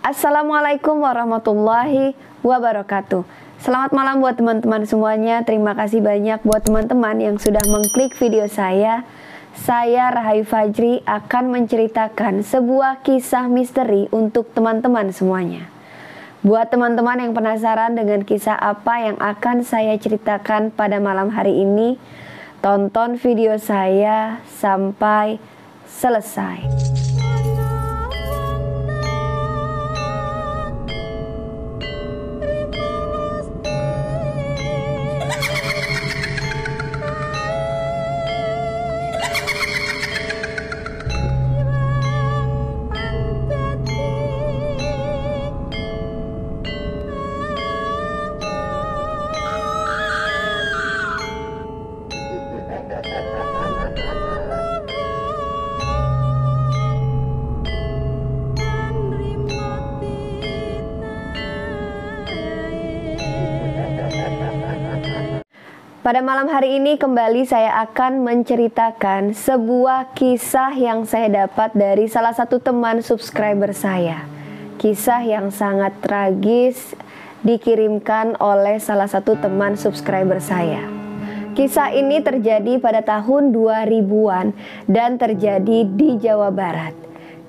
Assalamualaikum warahmatullahi wabarakatuh. Selamat malam buat teman-teman semuanya. Terima kasih banyak buat teman-teman yang sudah mengklik video saya. Saya Rahayu Fajri akan menceritakan sebuah kisah misteri untuk teman-teman semuanya. Buat teman-teman yang penasaran dengan kisah apa yang akan saya ceritakan pada malam hari ini, tonton video saya sampai selesai. Pada malam hari ini kembali saya akan menceritakan sebuah kisah yang saya dapat dari salah satu teman subscriber saya. Kisah yang sangat tragis dikirimkan oleh salah satu teman subscriber saya. Kisah ini terjadi pada tahun 2000-an dan terjadi di Jawa Barat.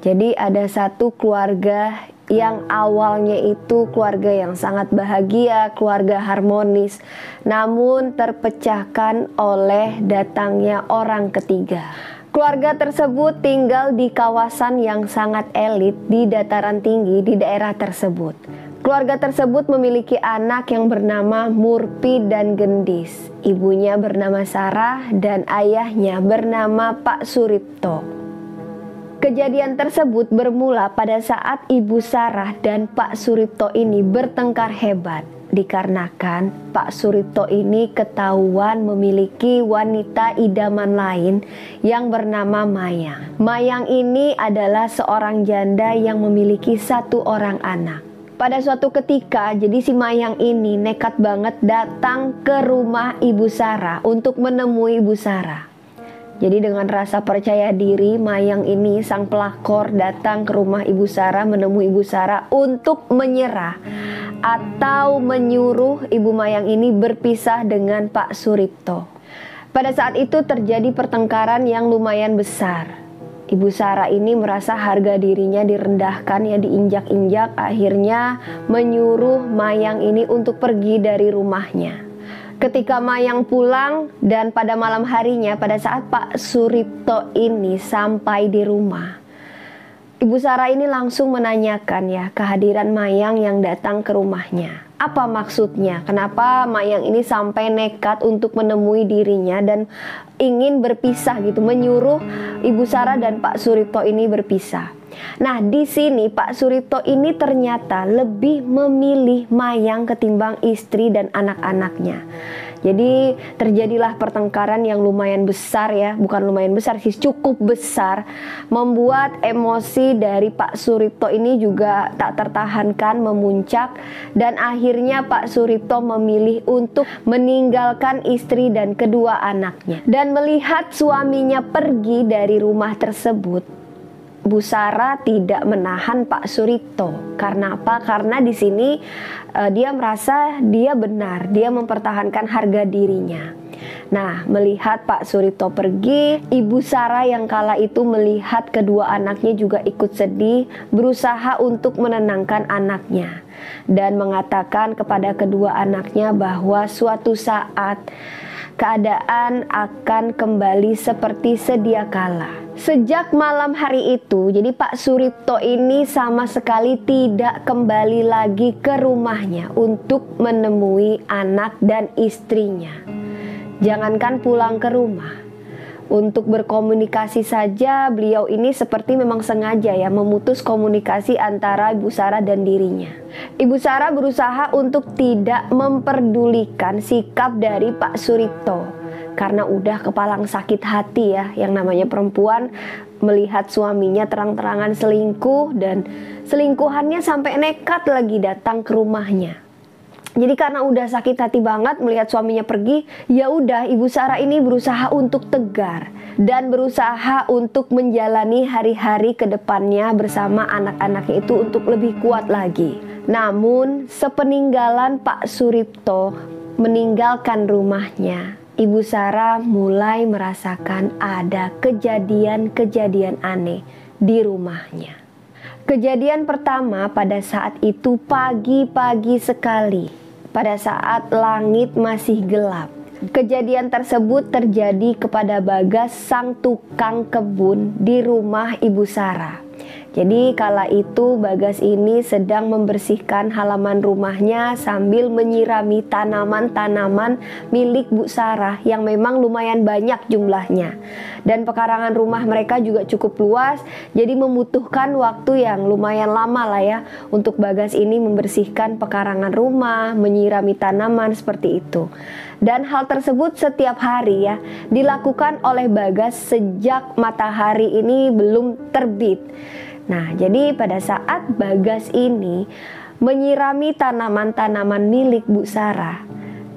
Jadi ada satu keluarga yang awalnya itu keluarga yang sangat bahagia, keluarga harmonis, namun terpecahkan oleh datangnya orang ketiga. Keluarga tersebut tinggal di kawasan yang sangat elit di dataran tinggi di daerah tersebut. Keluarga tersebut memiliki anak yang bernama Murpi dan Gendis. Ibunya bernama Sarah dan ayahnya bernama Pak Suripto. Kejadian tersebut bermula pada saat Ibu Sarah dan Pak Suripto ini bertengkar hebat. Dikarenakan Pak Suripto ini ketahuan memiliki wanita idaman lain yang bernama Mayang. Mayang ini adalah seorang janda yang memiliki satu orang anak. Pada suatu ketika, jadi si Mayang ini nekat banget datang ke rumah Ibu Sarah untuk menemui Ibu Sarah. Jadi dengan rasa percaya diri, Mayang ini sang pelakor datang ke rumah Ibu Sarah menemui Ibu Sarah untuk menyerah atau menyuruh Ibu Mayang ini berpisah dengan Pak Suripto. Pada saat itu terjadi pertengkaran yang lumayan besar. Ibu Sarah ini merasa harga dirinya direndahkan, ya diinjak-injak, akhirnya menyuruh Mayang ini untuk pergi dari rumahnya. Ketika Mayang pulang dan pada malam harinya pada saat Pak Suripto ini sampai di rumah, Ibu Sarah ini langsung menanyakan ya kehadiran Mayang yang datang ke rumahnya. Apa maksudnya? Kenapa Mayang ini sampai nekat untuk menemui dirinya dan ingin berpisah gitu, menyuruh Ibu Sarah dan Pak Suripto ini berpisah. Nah, di sini Pak Suripto ini ternyata lebih memilih Mayang ketimbang istri dan anak-anaknya. Jadi terjadilah pertengkaran yang lumayan besar ya, bukan lumayan besar sih, cukup besar, membuat emosi dari Pak Suripto ini juga tak tertahankan, memuncak, dan akhirnya Pak Suripto memilih untuk meninggalkan istri dan kedua anaknya. Dan melihat suaminya pergi dari rumah tersebut, Bu Sarah tidak menahan Pak Suripto. Karena apa? Karena di sini dia merasa dia benar, dia mempertahankan harga dirinya. Nah, melihat Pak Suripto pergi, Ibu Sarah yang kala itu melihat kedua anaknya juga ikut sedih, berusaha untuk menenangkan anaknya dan mengatakan kepada kedua anaknya bahwa suatu saat keadaan akan kembali seperti sedia kala. Sejak malam hari itu, jadi Pak Suripto ini sama sekali tidak kembali lagi ke rumahnya untuk menemui anak dan istrinya. Jangankan pulang ke rumah, untuk berkomunikasi saja beliau ini seperti memang sengaja ya memutus komunikasi antara Ibu Sarah dan dirinya. Ibu Sarah berusaha untuk tidak memperdulikan sikap dari Pak Suripto karena udah kepalang sakit hati ya, yang namanya perempuan melihat suaminya terang-terangan selingkuh dan selingkuhannya sampai nekat lagi datang ke rumahnya. Jadi karena udah sakit hati banget melihat suaminya pergi, ya udah Ibu Sarah ini berusaha untuk tegar dan berusaha untuk menjalani hari-hari ke depannya bersama anak-anaknya itu untuk lebih kuat lagi. Namun sepeninggalan Pak Suripto meninggalkan rumahnya, Ibu Sarah mulai merasakan ada kejadian-kejadian aneh di rumahnya. Kejadian pertama pada saat itu pagi-pagi sekali, pada saat langit masih gelap. Kejadian tersebut terjadi kepada Bagas, sang tukang kebun di rumah Ibu Sarah. Jadi kala itu Bagas ini sedang membersihkan halaman rumahnya sambil menyirami tanaman-tanaman milik Bu Sarah yang memang lumayan banyak jumlahnya. Dan pekarangan rumah mereka juga cukup luas, jadi membutuhkan waktu yang lumayan lama lah ya untuk Bagas ini membersihkan pekarangan rumah, menyirami tanaman seperti itu. Dan hal tersebut setiap hari ya dilakukan oleh Bagas sejak matahari ini belum terbit. Nah, jadi pada saat Bagas ini menyirami tanaman-tanaman milik Bu Sarah,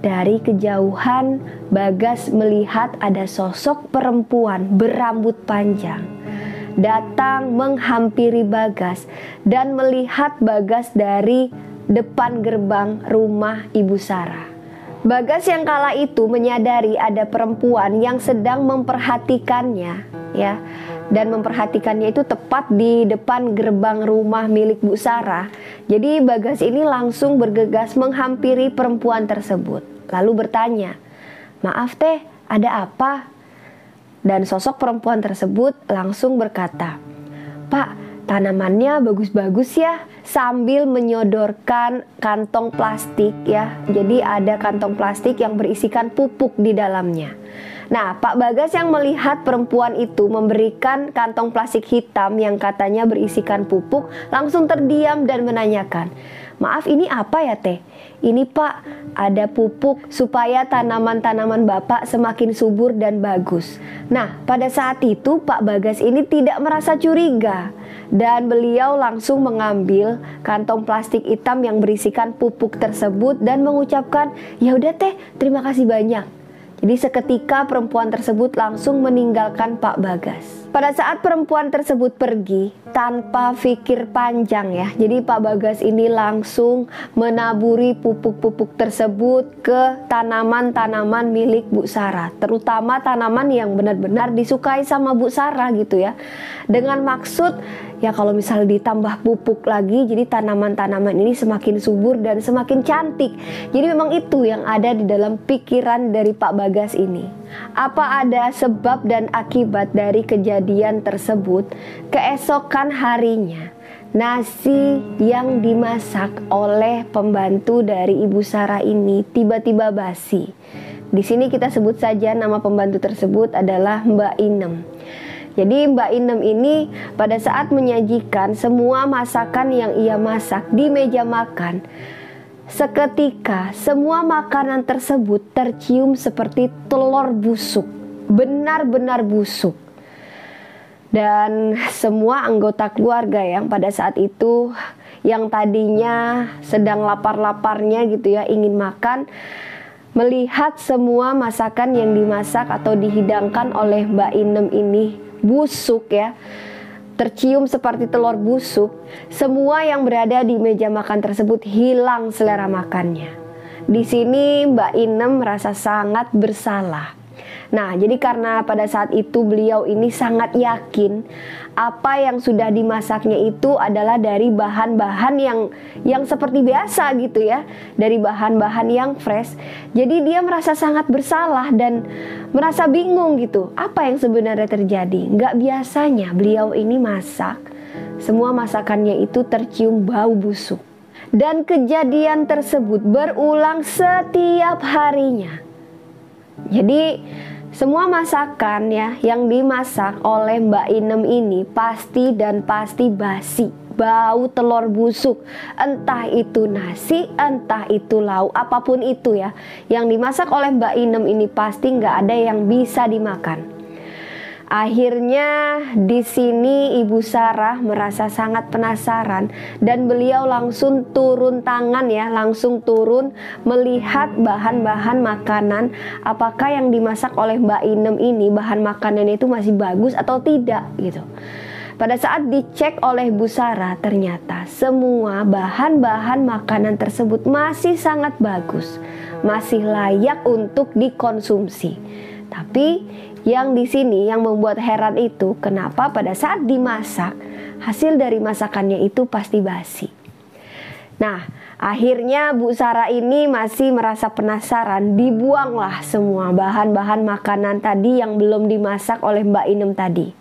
dari kejauhan Bagas melihat ada sosok perempuan berambut panjang datang menghampiri Bagas dan melihat Bagas dari depan gerbang rumah Ibu Sarah. Bagas yang kala itu menyadari ada perempuan yang sedang memperhatikannya ya, dan memperhatikannya itu tepat di depan gerbang rumah milik Bu Sarah. Jadi Bagas ini langsung bergegas menghampiri perempuan tersebut, lalu bertanya, "Maaf teh, ada apa?" Dan sosok perempuan tersebut langsung berkata, "Pak, tanamannya bagus-bagus ya," sambil menyodorkan kantong plastik ya. Jadi ada kantong plastik yang berisikan pupuk di dalamnya. Nah, Pak Bagas yang melihat perempuan itu memberikan kantong plastik hitam yang katanya berisikan pupuk, langsung terdiam dan menanyakan, "Maaf, ini apa ya teh?" "Ini Pak, ada pupuk supaya tanaman-tanaman Bapak semakin subur dan bagus." Nah, pada saat itu Pak Bagas ini tidak merasa curiga dan beliau langsung mengambil kantong plastik hitam yang berisikan pupuk tersebut dan mengucapkan, "Ya udah teh, terima kasih banyak." Jadi seketika perempuan tersebut langsung meninggalkan Pak Bagas. Pada saat perempuan tersebut pergi tanpa pikir panjang ya, jadi Pak Bagas ini langsung menaburi pupuk-pupuk tersebut ke tanaman-tanaman milik Bu Sarah, terutama tanaman yang benar-benar disukai sama Bu Sarah gitu ya. Dengan maksud ya kalau misalnya ditambah pupuk lagi, jadi tanaman-tanaman ini semakin subur dan semakin cantik. Jadi memang itu yang ada di dalam pikiran dari Pak Bagas ini. Apa ada sebab dan akibat dari kejadian tersebut? Keesokan harinya, nasi yang dimasak oleh pembantu dari Ibu Sarah ini tiba-tiba basi. Di sini kita sebut saja nama pembantu tersebut adalah Mbak Inem. Jadi Mbak Inem ini pada saat menyajikan semua masakan yang ia masak di meja makan, seketika semua makanan tersebut tercium seperti telur busuk, benar-benar busuk. Dan semua anggota keluarga yang pada saat itu yang tadinya sedang lapar-laparnya gitu ya, ingin makan, melihat semua masakan yang dimasak atau dihidangkan oleh Mbak Inem ini busuk ya, tercium seperti telur busuk. Semua yang berada di meja makan tersebut hilang selera makannya. Di sini Mbak Inem merasa sangat bersalah. Nah, jadi karena pada saat itu beliau ini sangat yakin apa yang sudah dimasaknya itu adalah dari bahan-bahan yang seperti biasa gitu ya, dari bahan-bahan yang fresh. Jadi dia merasa sangat bersalah dan merasa bingung gitu, apa yang sebenarnya terjadi. Nggak biasanya beliau ini masak, semua masakannya itu tercium bau busuk. Dan kejadian tersebut berulang setiap harinya. Jadi semua masakan ya yang dimasak oleh Mbak Inem ini pasti basi, bau telur busuk. Entah itu nasi, entah itu lauk, apapun itu ya, yang dimasak oleh Mbak Inem ini pasti nggak ada yang bisa dimakan. Akhirnya di sini Ibu Sarah merasa sangat penasaran dan beliau langsung turun tangan ya, langsung turun melihat bahan-bahan makanan apakah yang dimasak oleh Mbak Inem ini bahan makanannya itu masih bagus atau tidak gitu. Pada saat dicek oleh Bu Sarah, ternyata semua bahan-bahan makanan tersebut masih sangat bagus, masih layak untuk dikonsumsi. Tapi yang di sini yang membuat heran itu kenapa pada saat dimasak hasil dari masakannya itu pasti basi. Nah, akhirnya Bu Sarah ini masih merasa penasaran, dibuanglah semua bahan-bahan makanan tadi yang belum dimasak oleh Mbak Inem tadi.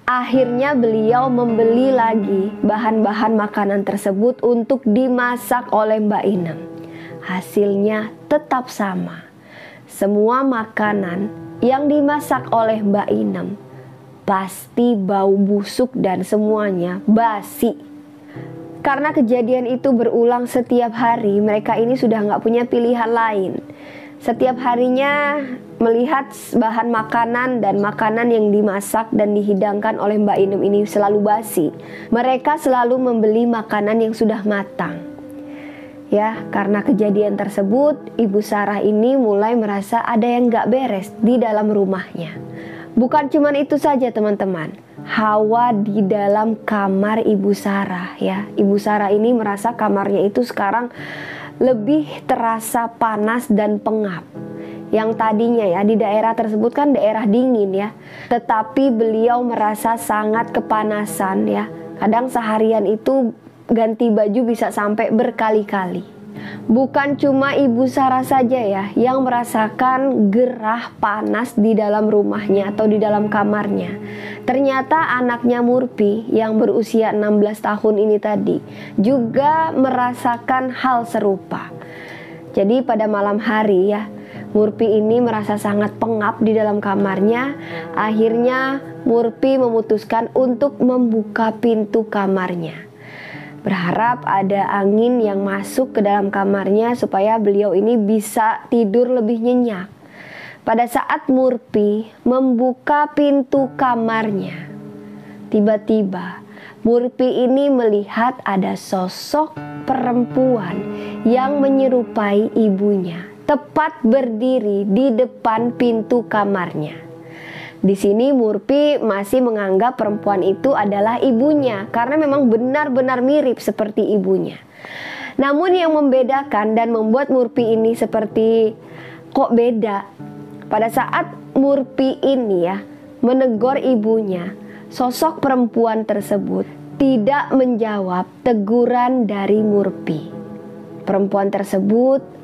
Akhirnya beliau membeli lagi bahan-bahan makanan tersebut untuk dimasak oleh Mbak Inem. Hasilnya tetap sama. Semua makanan yang dimasak oleh Mbak Inem pasti bau busuk dan semuanya basi. Karena kejadian itu berulang setiap hari, mereka ini sudah nggak punya pilihan lain. Setiap harinya melihat bahan makanan dan makanan yang dimasak dan dihidangkan oleh Mbak Inem ini selalu basi. Mereka selalu membeli makanan yang sudah matang. Ya, karena kejadian tersebut, Ibu Sarah ini mulai merasa ada yang gak beres di dalam rumahnya. Bukan cuma itu saja teman-teman, hawa di dalam kamar Ibu Sarah ya. Ibu Sarah ini merasa kamarnya itu sekarang lebih terasa panas dan pengap. Yang tadinya ya di daerah tersebut kan daerah dingin ya, tetapi beliau merasa sangat kepanasan ya. Kadang seharian itu ganti baju bisa sampai berkali-kali. Bukan cuma Ibu Sarah saja ya yang merasakan gerah panas di dalam rumahnya atau di dalam kamarnya. Ternyata anaknya Murpi yang berusia 16 tahun ini tadi juga merasakan hal serupa. Jadi pada malam hari ya, Murpi ini merasa sangat pengap di dalam kamarnya. Akhirnya Murpi memutuskan untuk membuka pintu kamarnya. Berharap ada angin yang masuk ke dalam kamarnya supaya beliau ini bisa tidur lebih nyenyak. Pada saat Murpi membuka pintu kamarnya, tiba-tiba Murpi ini melihat ada sosok perempuan yang menyerupai ibunya, tepat berdiri di depan pintu kamarnya. Di sini Murpi masih menganggap perempuan itu adalah ibunya karena memang benar-benar mirip seperti ibunya. Namun yang membedakan dan membuat Murpi ini seperti kok beda, pada saat Murpi ini ya menegur ibunya, sosok perempuan tersebut tidak menjawab teguran dari Murpi. Perempuan tersebut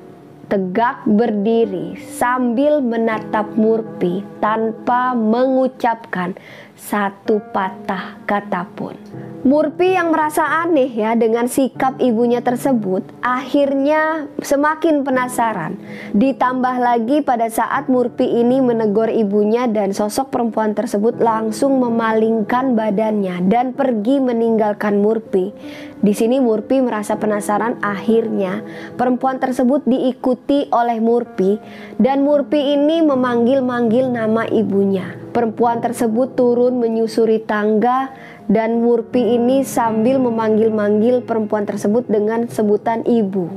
tegak berdiri sambil menatap Murpi tanpa mengucapkan satu patah kata pun. Murpi yang merasa aneh ya dengan sikap ibunya tersebut, akhirnya semakin penasaran. Ditambah lagi pada saat Murpi ini menegur ibunya dan sosok perempuan tersebut langsung memalingkan badannya dan pergi meninggalkan Murpi. Di sini Murpi merasa penasaran, akhirnya perempuan tersebut diikuti oleh Murpi dan Murpi ini memanggil-manggil nama ibunya. Perempuan tersebut turun menyusuri tangga dan Murpi ini sambil memanggil-manggil perempuan tersebut dengan sebutan ibu.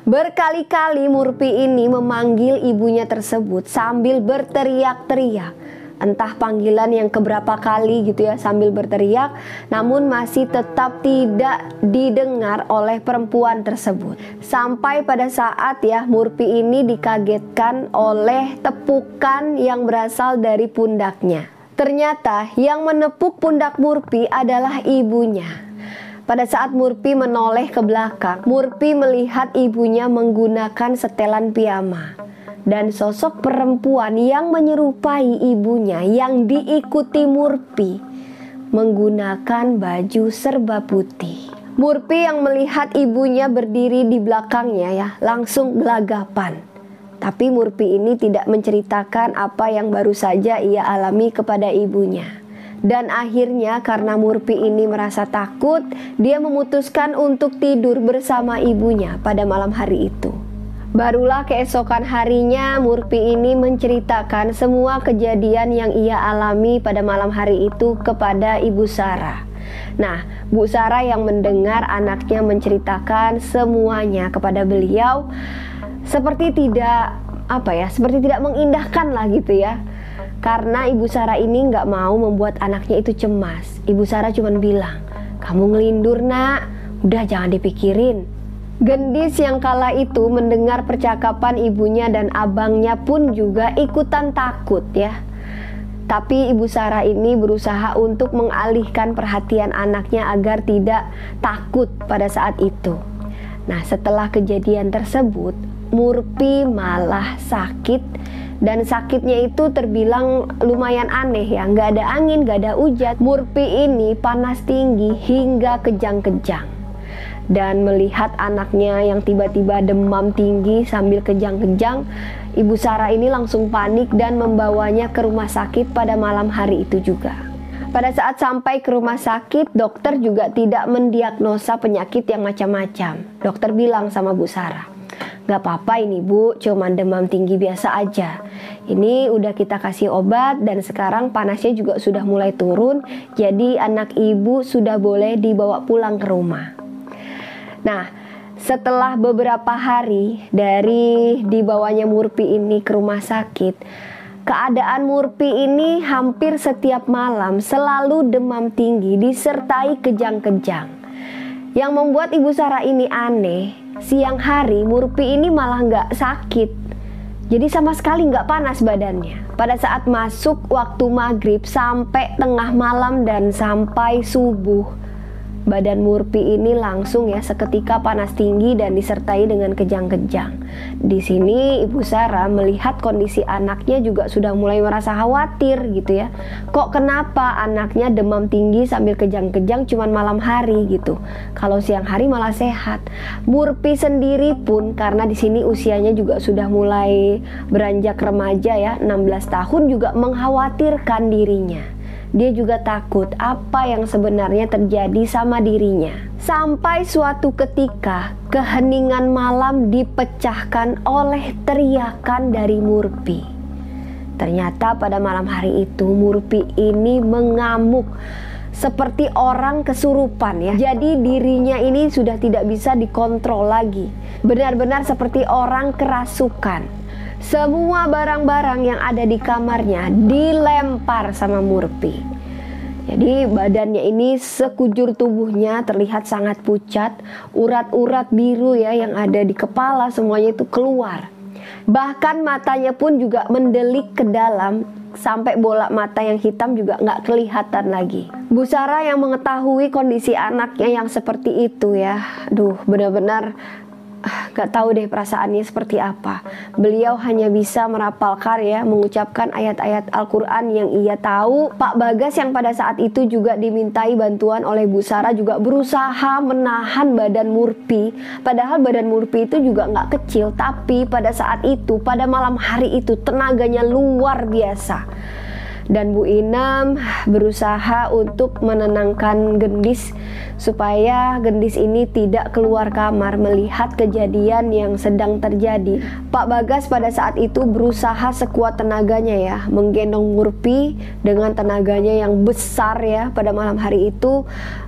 Berkali-kali Murpi ini memanggil ibunya tersebut sambil berteriak-teriak. Entah panggilan yang keberapa kali gitu ya, sambil berteriak, namun masih tetap tidak didengar oleh perempuan tersebut. Sampai pada saat ya Murpi ini dikagetkan oleh tepukan yang berasal dari pundaknya. Ternyata yang menepuk pundak Murpi adalah ibunya. Pada saat Murpi menoleh ke belakang, Murpi melihat ibunya menggunakan setelan piyama. Dan sosok perempuan yang menyerupai ibunya yang diikuti Murpi menggunakan baju serba putih. Murpi yang melihat ibunya berdiri di belakangnya ya langsung gelagapan. Tapi Murpi ini tidak menceritakan apa yang baru saja ia alami kepada ibunya. Dan akhirnya karena Murpi ini merasa takut, dia memutuskan untuk tidur bersama ibunya pada malam hari itu. Barulah keesokan harinya Murpi ini menceritakan semua kejadian yang ia alami pada malam hari itu kepada Ibu Sarah. Nah, Bu Sarah yang mendengar anaknya menceritakan semuanya kepada beliau seperti tidak seperti tidak mengindahkan lah gitu ya. Karena Ibu Sarah ini nggak mau membuat anaknya itu cemas. Ibu Sarah cuma bilang, "Kamu ngelindur nak, udah jangan dipikirin." Gendis yang kala itu mendengar percakapan ibunya dan abangnya pun juga ikutan takut ya. Tapi Ibu Sarah ini berusaha untuk mengalihkan perhatian anaknya agar tidak takut pada saat itu. Nah, setelah kejadian tersebut, Murpi malah sakit, dan sakitnya itu terbilang lumayan aneh ya. Nggak ada angin, nggak ada hujan. Murpi ini panas tinggi hingga kejang-kejang. Dan melihat anaknya yang tiba-tiba demam tinggi sambil kejang-kejang, Ibu Sarah ini langsung panik dan membawanya ke rumah sakit pada malam hari itu juga. Pada saat sampai ke rumah sakit, dokter juga tidak mendiagnosa penyakit yang macam-macam. Dokter bilang sama Bu Sarah, "Gak apa-apa ini Bu, cuman demam tinggi biasa aja. Ini udah kita kasih obat dan sekarang panasnya juga sudah mulai turun, jadi anak ibu sudah boleh dibawa pulang ke rumah." Nah, setelah beberapa hari dari dibawanya Murpi ini ke rumah sakit, keadaan Murpi ini hampir setiap malam selalu demam tinggi disertai kejang-kejang. Yang membuat Ibu Sarah ini aneh, siang hari Murpi ini malah nggak sakit. Jadi sama sekali nggak panas badannya. Pada saat masuk waktu maghrib sampai tengah malam dan sampai subuh, badan Murpi ini langsung ya seketika panas tinggi dan disertai dengan kejang-kejang. Di sini Ibu Sarah melihat kondisi anaknya juga sudah mulai merasa khawatir gitu ya. Kok kenapa anaknya demam tinggi sambil kejang-kejang cuman malam hari gitu. Kalau siang hari malah sehat. Murpi sendiri pun karena di sini usianya juga sudah mulai beranjak remaja ya, 16 tahun, juga mengkhawatirkan dirinya. Dia juga takut apa yang sebenarnya terjadi sama dirinya. Sampai suatu ketika keheningan malam dipecahkan oleh teriakan dari Murpi. Ternyata pada malam hari itu Murpi ini mengamuk seperti orang kesurupan ya. Jadi dirinya ini sudah tidak bisa dikontrol lagi. Benar-benar seperti orang kerasukan. Semua barang-barang yang ada di kamarnya dilempar sama Murpi. Jadi badannya ini sekujur tubuhnya terlihat sangat pucat. Urat-urat biru ya yang ada di kepala semuanya itu keluar. Bahkan matanya pun juga mendelik ke dalam, sampai bola mata yang hitam juga nggak kelihatan lagi. Bu Sarah yang mengetahui kondisi anaknya yang seperti itu ya, benar-benar gak tahu deh perasaannya seperti apa. Beliau hanya bisa merapalkan ya, mengucapkan ayat-ayat Al-Quran yang ia tahu. Pak Bagas yang pada saat itu juga dimintai bantuan oleh Bu Sarah juga berusaha menahan badan Murpi. Padahal badan Murpi itu juga gak kecil, tapi pada saat itu, pada malam hari itu tenaganya luar biasa. Dan Bu Inem berusaha untuk menenangkan Gendis supaya Gendis ini tidak keluar kamar melihat kejadian yang sedang terjadi. Pak Bagas pada saat itu berusaha sekuat tenaganya ya, menggendong Murpi dengan tenaganya yang besar ya pada malam hari itu,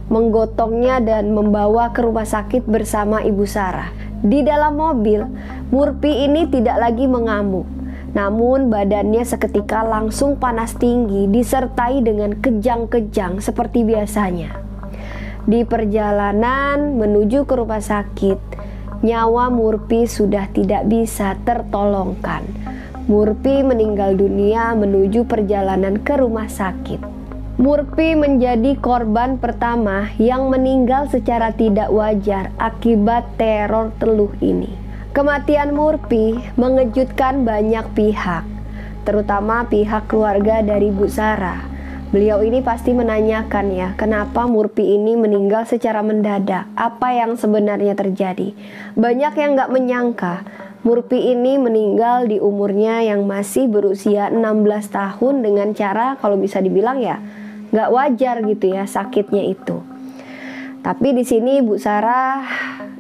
menggotongnya dan membawa ke rumah sakit bersama Ibu Sarah. Di dalam mobil, Murpi ini tidak lagi mengamuk. Namun badannya seketika langsung panas tinggi disertai dengan kejang-kejang seperti biasanya. Di perjalanan menuju ke rumah sakit, nyawa Murpi sudah tidak bisa tertolongkan. Murpi meninggal dunia menuju perjalanan ke rumah sakit. Murpi menjadi korban pertama yang meninggal secara tidak wajar akibat teror teluh ini. Kematian Murpi mengejutkan banyak pihak, terutama pihak keluarga dari Bu Sarah. Beliau ini pasti menanyakan ya, kenapa Murpi ini meninggal secara mendadak? Apa yang sebenarnya terjadi? Banyak yang gak menyangka Murpi ini meninggal di umurnya yang masih berusia 16 tahun dengan cara kalau bisa dibilang ya gak wajar gitu ya sakitnya itu. Tapi di sini Bu Sarah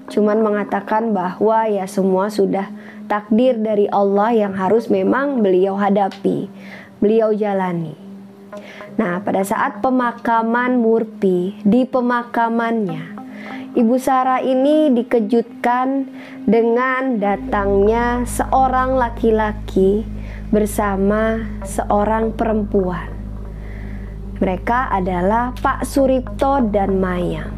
cuman mengatakan bahwa ya semua sudah takdir dari Allah yang harus memang beliau hadapi, beliau jalani. Nah, pada saat pemakaman Murpi, di pemakamannya Ibu Sarah ini dikejutkan dengan datangnya seorang laki-laki bersama seorang perempuan. Mereka adalah Pak Suripto dan Mayang.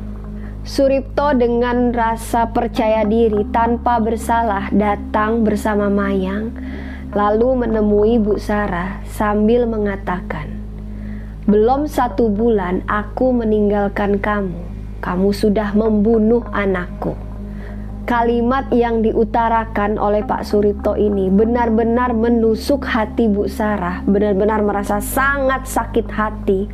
Suripto dengan rasa percaya diri tanpa bersalah datang bersama Mayang, lalu menemui Bu Sarah sambil mengatakan, "Belum 1 bulan aku meninggalkan kamu. Kamu sudah membunuh anakku." Kalimat yang diutarakan oleh Pak Suripto ini benar-benar menusuk hati Bu Sarah, benar-benar merasa sangat sakit hati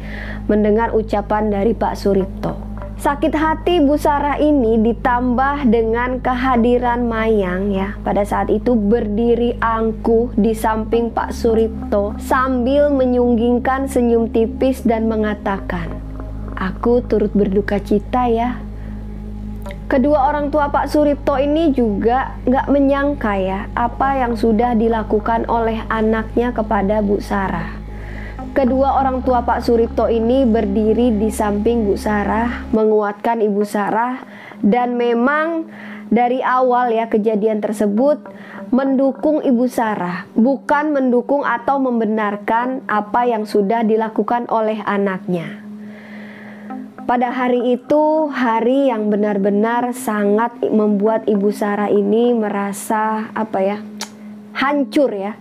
mendengar ucapan dari Pak Suripto. Sakit hati Bu Sarah ini ditambah dengan kehadiran Mayang ya, pada saat itu berdiri angkuh di samping Pak Suripto sambil menyunggingkan senyum tipis dan mengatakan, "Aku turut berduka cita ya." Kedua orang tua Pak Suripto ini juga gak menyangka ya apa yang sudah dilakukan oleh anaknya kepada Bu Sarah. Kedua orang tua Pak Suripto ini berdiri di samping Bu Sarah, menguatkan Ibu Sarah, dan memang dari awal ya kejadian tersebut mendukung Ibu Sarah, bukan mendukung atau membenarkan apa yang sudah dilakukan oleh anaknya. Pada hari itu, hari yang benar-benar sangat membuat Ibu Sarah ini merasa hancur ya.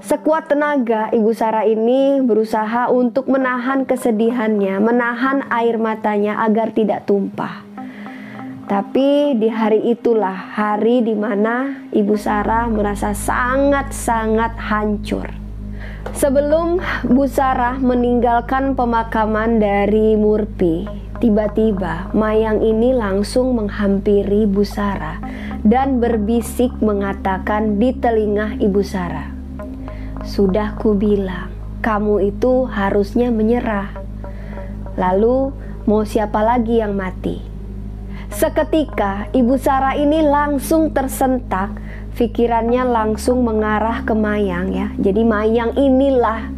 Sekuat tenaga Ibu Sarah ini berusaha untuk menahan kesedihannya, menahan air matanya agar tidak tumpah. Tapi di hari itulah hari di mana Ibu Sarah merasa sangat-sangat hancur. Sebelum Bu Sarah meninggalkan pemakaman dari Murpi, tiba-tiba Mayang ini langsung menghampiri Bu Sarah dan berbisik mengatakan di telinga Ibu Sarah, "Sudah kubilang, kamu itu harusnya menyerah. Lalu mau siapa lagi yang mati?" Seketika Ibu Sarah ini langsung tersentak, pikirannya langsung mengarah ke Mayang ya. Jadi Mayang inilah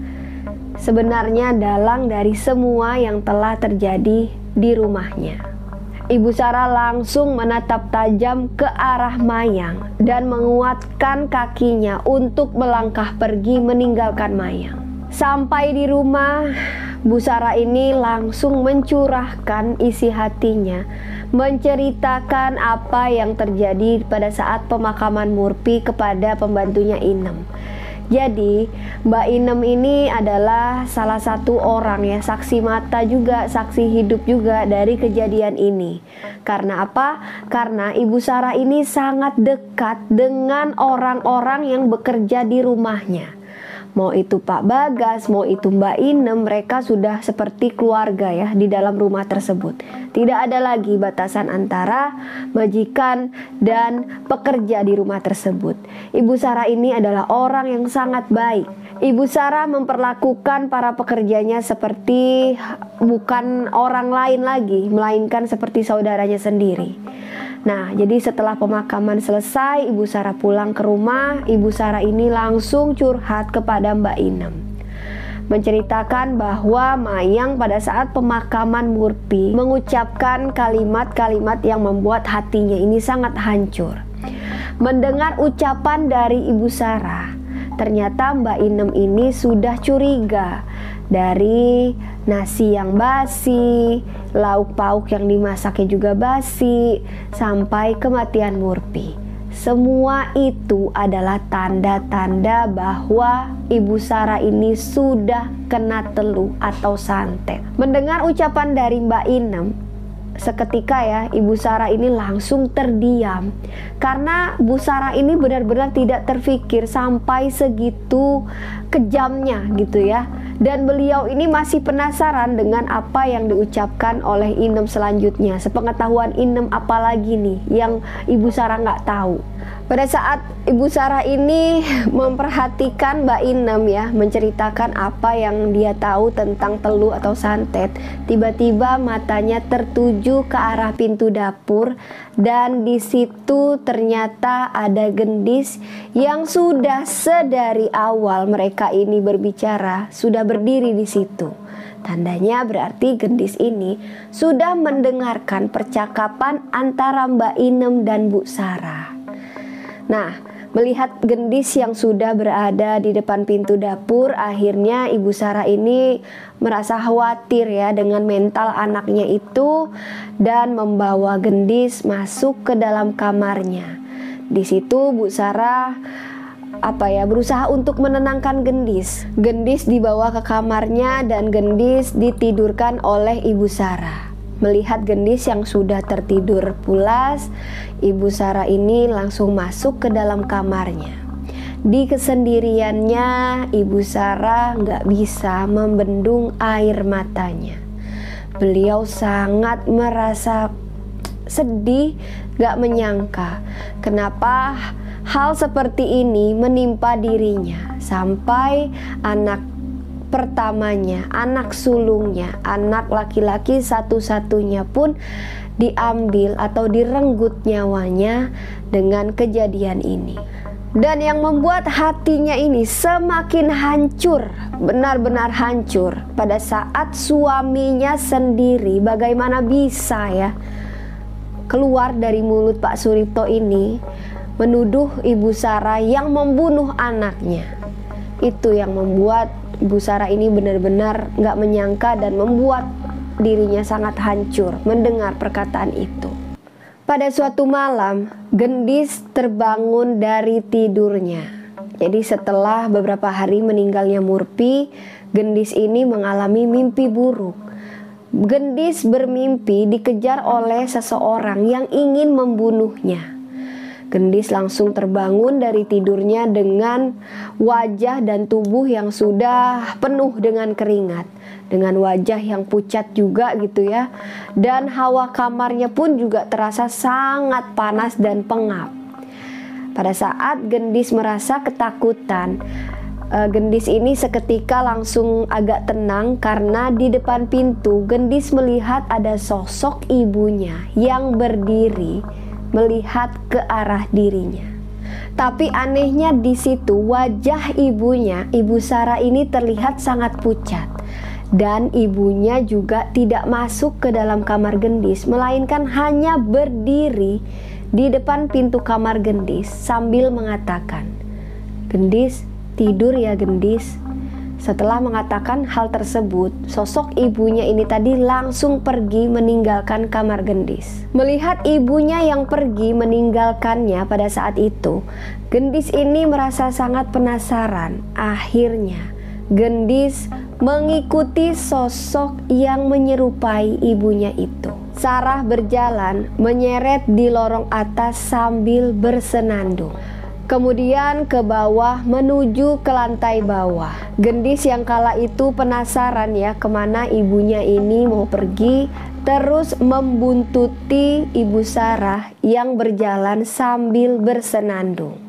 sebenarnya dalang dari semua yang telah terjadi di rumahnya. Ibu Sarah langsung menatap tajam ke arah Mayang dan menguatkan kakinya untuk melangkah pergi meninggalkan Mayang. Sampai di rumah, Bu Sarah ini langsung mencurahkan isi hatinya, menceritakan apa yang terjadi pada saat pemakaman Murpi kepada pembantunya Inem. Jadi Mbak Inem ini adalah salah satu orang ya, saksi mata juga, saksi hidup juga dari kejadian ini. Karena apa? Karena Ibu Sarah ini sangat dekat dengan orang-orang yang bekerja di rumahnya. Mau itu Pak Bagas, mau itu Mbak Inem, mereka sudah seperti keluarga ya di dalam rumah tersebut. Tidak ada lagi batasan antara majikan dan pekerja di rumah tersebut. Ibu Sarah ini adalah orang yang sangat baik. Ibu Sarah memperlakukan para pekerjanya seperti bukan orang lain lagi, melainkan seperti saudaranya sendiri. Nah, jadi setelah pemakaman selesai, Ibu Sarah pulang ke rumah. Ibu Sarah ini langsung curhat kepada Mbak Inem, menceritakan bahwa Mayang pada saat pemakaman Murpi mengucapkan kalimat-kalimat yang membuat hatinya ini sangat hancur. Mendengar ucapan dari Ibu Sarah, ternyata Mbak Inem ini sudah curiga dari nasi yang basi, lauk pauk yang dimasaknya juga basi, sampai kematian Murpi. Semua itu adalah tanda-tanda bahwa Ibu Sarah ini sudah kena teluh atau santet. Mendengar ucapan dari Mbak Inem, seketika ya Ibu Sarah ini langsung terdiam, karena Bu Sarah ini benar-benar tidak terfikir sampai segitu kejamnya gitu ya. Dan beliau ini masih penasaran dengan apa yang diucapkan oleh Inem selanjutnya. Sepengetahuan Inem apalagi nih yang Ibu Sarah nggak tahu. Pada saat Ibu Sarah ini memperhatikan Mbak Inem ya, menceritakan apa yang dia tahu tentang teluh atau santet, tiba-tiba matanya tertuju menuju ke arah pintu dapur, dan di situ ternyata ada gendis yang sudah sedari awal mereka ini berbicara sudah berdiri di situ. Tandanya berarti gendis ini sudah mendengarkan percakapan antara Mbak Inem dan Bu Sarah. Nah, melihat gendis yang sudah berada di depan pintu dapur, akhirnya Ibu Sarah ini merasa khawatir ya dengan mental anaknya itu dan membawa gendis masuk ke dalam kamarnya. Di situ Bu Sarah berusaha untuk menenangkan gendis. Gendis dibawa ke kamarnya dan gendis ditidurkan oleh Ibu Sarah. Melihat gendis yang sudah tertidur pulas, Ibu Sarah ini langsung masuk ke dalam kamarnya. Di kesendiriannya, Ibu Sarah nggak bisa membendung air matanya. Beliau sangat merasa sedih, nggak menyangka kenapa hal seperti ini menimpa dirinya, sampai anak pertamanya, anak sulungnya, anak laki-laki satu-satunya pun diambil atau direnggut nyawanya dengan kejadian ini. Dan yang membuat hatinya ini semakin hancur, benar-benar hancur, pada saat suaminya sendiri bagaimana bisa ya keluar dari mulut Pak Suripto ini menuduh Ibu Sarah yang membunuh anaknya. Itu yang membuat Ibu Sarah ini benar-benar gak menyangka dan membuat dirinya sangat hancur mendengar perkataan itu. Pada suatu malam, gendis terbangun dari tidurnya. Jadi setelah beberapa hari meninggalnya Murpi, gendis ini mengalami mimpi buruk. Gendis bermimpi dikejar oleh seseorang yang ingin membunuhnya. Gendis langsung terbangun dari tidurnya dengan wajah dan tubuh yang sudah penuh dengan keringat, dengan wajah yang pucat juga gitu ya. Dan hawa kamarnya pun juga terasa sangat panas dan pengap. Pada saat gendis merasa ketakutan, gendis ini seketika langsung agak tenang karena di depan pintu gendis melihat ada sosok ibunya yang berdiri melihat ke arah dirinya. Tapi anehnya di situ wajah ibunya, Ibu Sarah ini terlihat sangat pucat. Dan ibunya juga tidak masuk ke dalam kamar gendis, melainkan hanya berdiri di depan pintu kamar gendis sambil mengatakan, "Gendis, tidur ya gendis." Setelah mengatakan hal tersebut, sosok ibunya ini tadi langsung pergi meninggalkan kamar gendis. Melihat ibunya yang pergi meninggalkannya pada saat itu, gendis ini merasa sangat penasaran. Akhirnya, gendis mengikuti sosok yang menyerupai ibunya itu. Sarah berjalan menyeret di lorong atas sambil bersenandung. Kemudian ke bawah menuju ke lantai bawah. Gendis yang kala itu penasaran ya kemana ibunya ini mau pergi, terus membuntuti Ibu Sarah yang berjalan sambil bersenandung.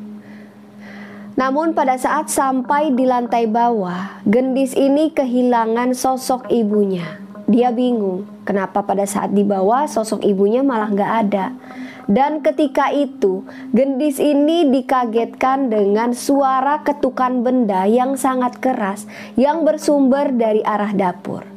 Namun pada saat sampai di lantai bawah, gendis ini kehilangan sosok ibunya. Dia bingung kenapa pada saat di bawah sosok ibunya malah gak ada. Dan ketika itu, gendis ini dikagetkan dengan suara ketukan benda yang sangat keras yang bersumber dari arah dapur.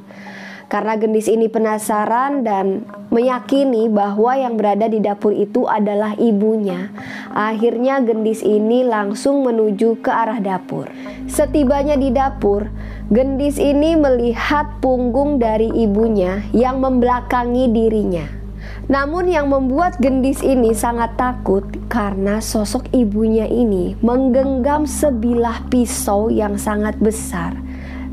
Karena gendis ini penasaran dan meyakini bahwa yang berada di dapur itu adalah ibunya, akhirnya gendis ini langsung menuju ke arah dapur. Setibanya di dapur, gendis ini melihat punggung dari ibunya yang membelakangi dirinya. Namun yang membuat gendis ini sangat takut karena sosok ibunya ini menggenggam sebilah pisau yang sangat besar.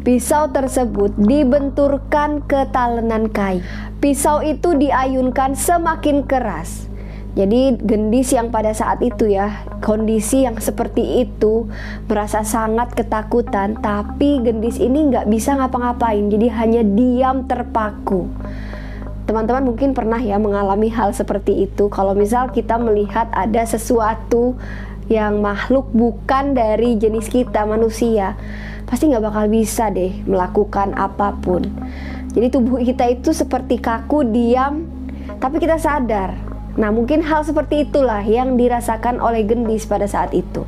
Pisau tersebut dibenturkan ke talenan kayu. Pisau itu diayunkan semakin keras. Jadi gendis yang pada saat itu ya, kondisi yang seperti itu, merasa sangat ketakutan. Tapi gendis ini nggak bisa ngapa-ngapain, jadi hanya diam terpaku. Teman-teman mungkin pernah ya mengalami hal seperti itu. Kalau misal kita melihat ada sesuatu yang makhluk bukan dari jenis kita manusia, pasti nggak bakal bisa deh melakukan apapun. Jadi tubuh kita itu seperti kaku, diam, tapi kita sadar. Nah, mungkin hal seperti itulah yang dirasakan oleh Gendis pada saat itu.